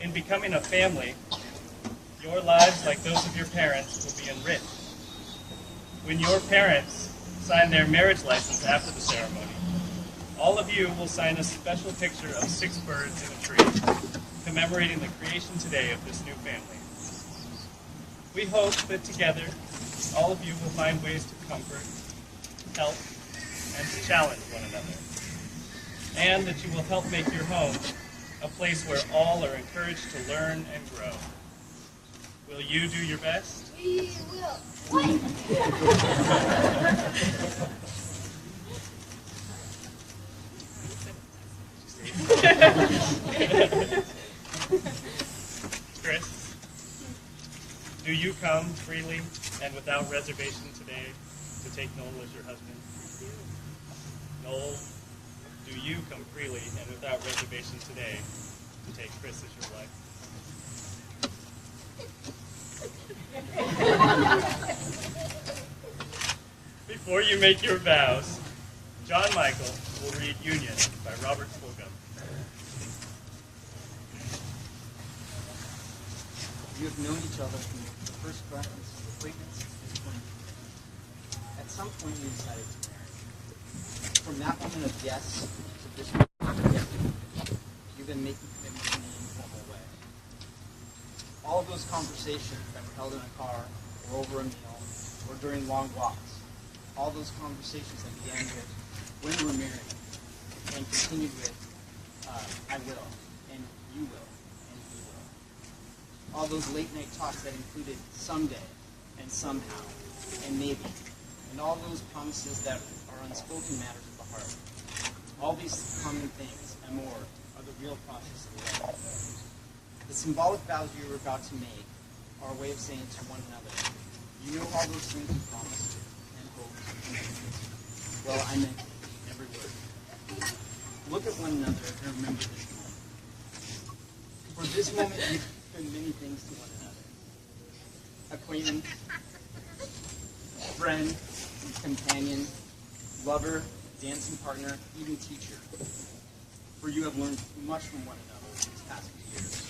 In becoming a family, your lives, like those of your parents, will be enriched. When your parents sign their marriage license after the ceremony, all of you will sign a special picture of 6 birds in a tree, commemorating the creation today of this new family. We hope that together, all of you will find ways to comfort, help, and to challenge one another, and that you will help make your home a place where all are encouraged to learn and grow. Will you do your best? We will. What? Chris, do you come freely and without reservation today to take Noel as your husband? Noel, do you come freely and without reservation today to take Chris as your wife? Before you make your vows, John Michael will read Union by Robert Fulghum. You have known each other from the first preference, acquaintance, and acquaintance. At some point you decided to marry. From that moment of yes to this moment of yes, you've been making commitments in an informal way. All of those conversations that were held in a car, or over a meal, or during long walks, all those conversations that began with when we're married, and continued with I will, and you will, and he will. All those late night talks that included someday, and somehow, and maybe, and all those promises that are unspoken matters of the heart. All these common things and more are the real process of life. The symbolic vows you are about to make are a way of saying to one another, you know all those things you promised and hoped and meant. Well, I meant every word. Look at one another and remember this moment. For this moment, you've been many things to one another. Acquaintance, friend, companion, lover, dancing partner, even teacher. For you have learned much from one another these past few years.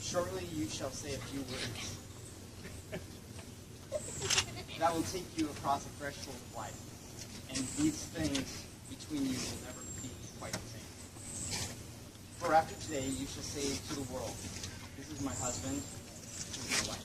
Shortly you shall say a few words that will take you across a threshold of life. And these things between you will never be quite the same. For after today you shall say to the world, this is my husband, this is my wife.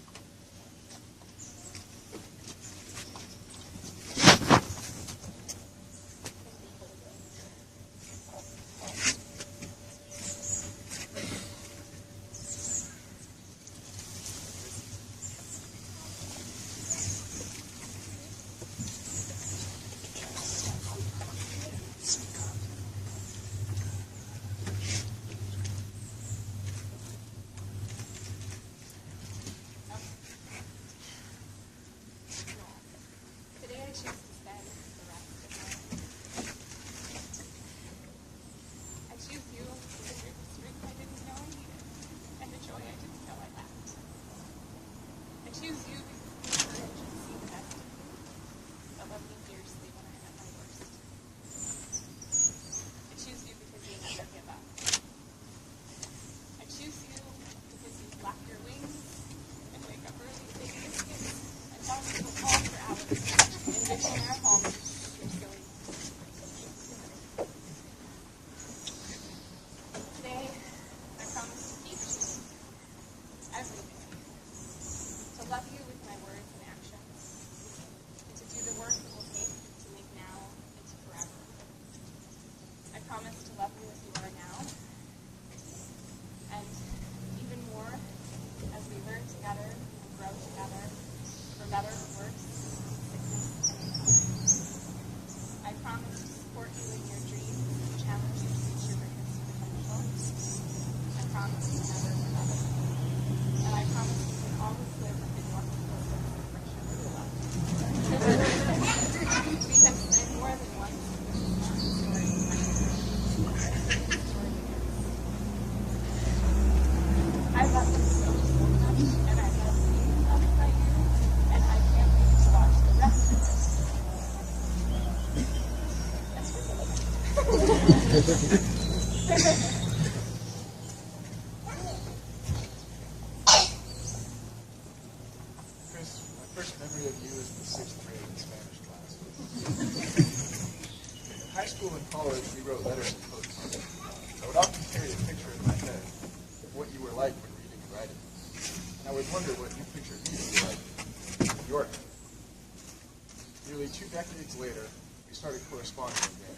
months later, we started corresponding again.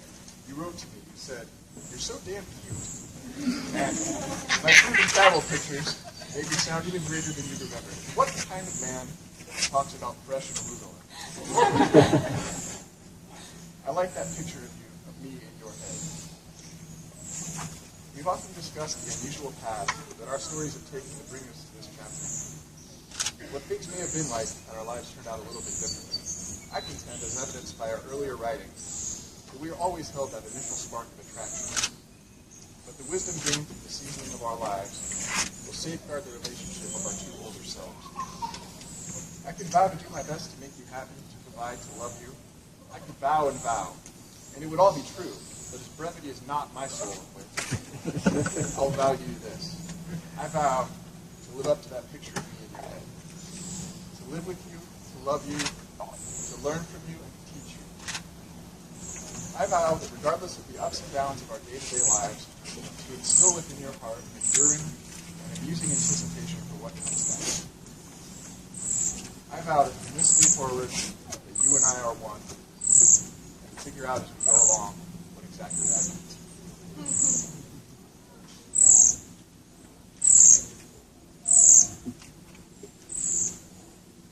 You wrote to me. You said, "You're so damn cute." And my food and travel pictures made you sound even greater than you remember. What kind of man talks about fresh arugula? I like that picture of you, of me in your head. We've often discussed the unusual path that our stories have taken to bring us to this chapter. What things may have been like and our lives turned out a little bit differently. I contend, as evidenced by our earlier writings, that we always held that initial spark of attraction. But the wisdom gained from the seasoning of our lives will safeguard the relationship of our two older selves. I could vow to do my best to make you happy, to provide, to love you. I could vow and vow, and it would all be true, but as brevity is not my soul of wit, I'll vow you this. I vow to live up to that picture of me in your head. To live with you, to love you, to learn from you, and to teach you. I vow that regardless of the ups and downs of our day-to-day lives, to instill within your heart an enduring and amusing anticipation for what comes next. I vow that from this day forward, that you and I are one, and figure out as we go along what exactly that means.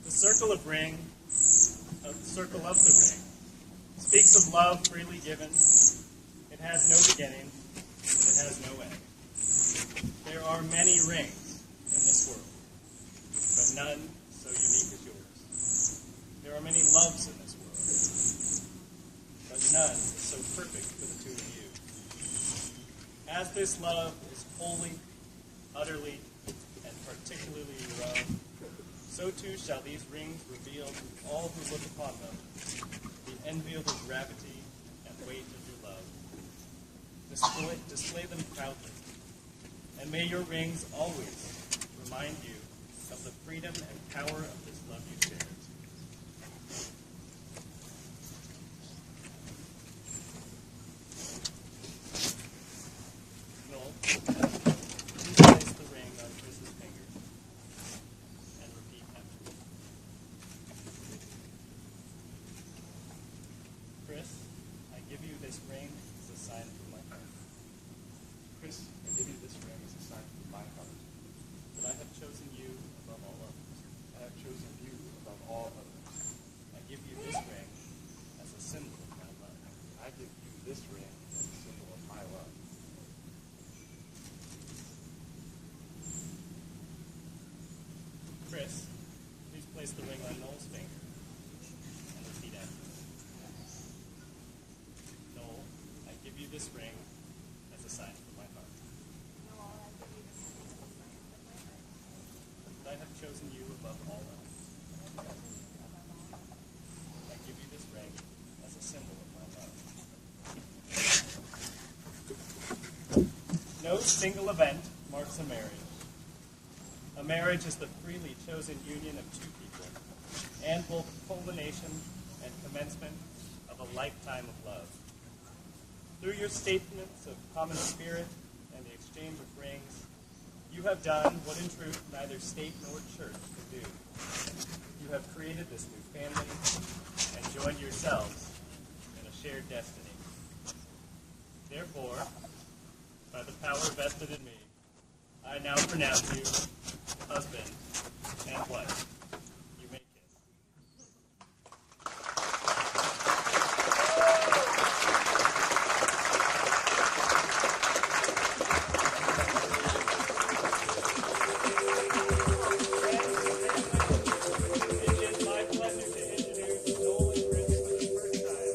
The circle of ring, the circle of the ring, speaks of love freely given. It has no beginning, and it has no end. There are many rings in this world, but none so unique as yours. There are many loves in this world, but none so perfect for the two of you. As this love is wholly, utterly, and particularly your own, so too shall these rings reveal to all who look upon them the enviable gravity and weight of your love. Display them proudly, and may your rings always remind you of the freedom and power of this love you share. Noel, please place the ring on Chris's finger and repeat after me. Chris, I give you this ring as a sign from my heart. Chris, I give you this ring as a sign from my heart. That I have chosen you above all others. I have chosen you above all others. I give you this ring as a symbol of my love. I give you this ring as a symbol of my love. Chris, please place the ring on Noel's finger and repeat after me. Noel, I give you this ring as a sign from my heart. That I have chosen you above all others. I give you this ring as a symbol of my love. No single event marks a marriage. A marriage is the freely chosen union of two people, and both culmination and commencement of a lifetime of love. Through your statements of common spirit and the exchange of rings, you have done what in truth neither state nor church could do. You have created this new family and joined yourselves in a shared destiny. Therefore, by the power vested in me, I now pronounce you husband and wife. You may kiss. It is my pleasure to introduce Noel and Chris for the first time.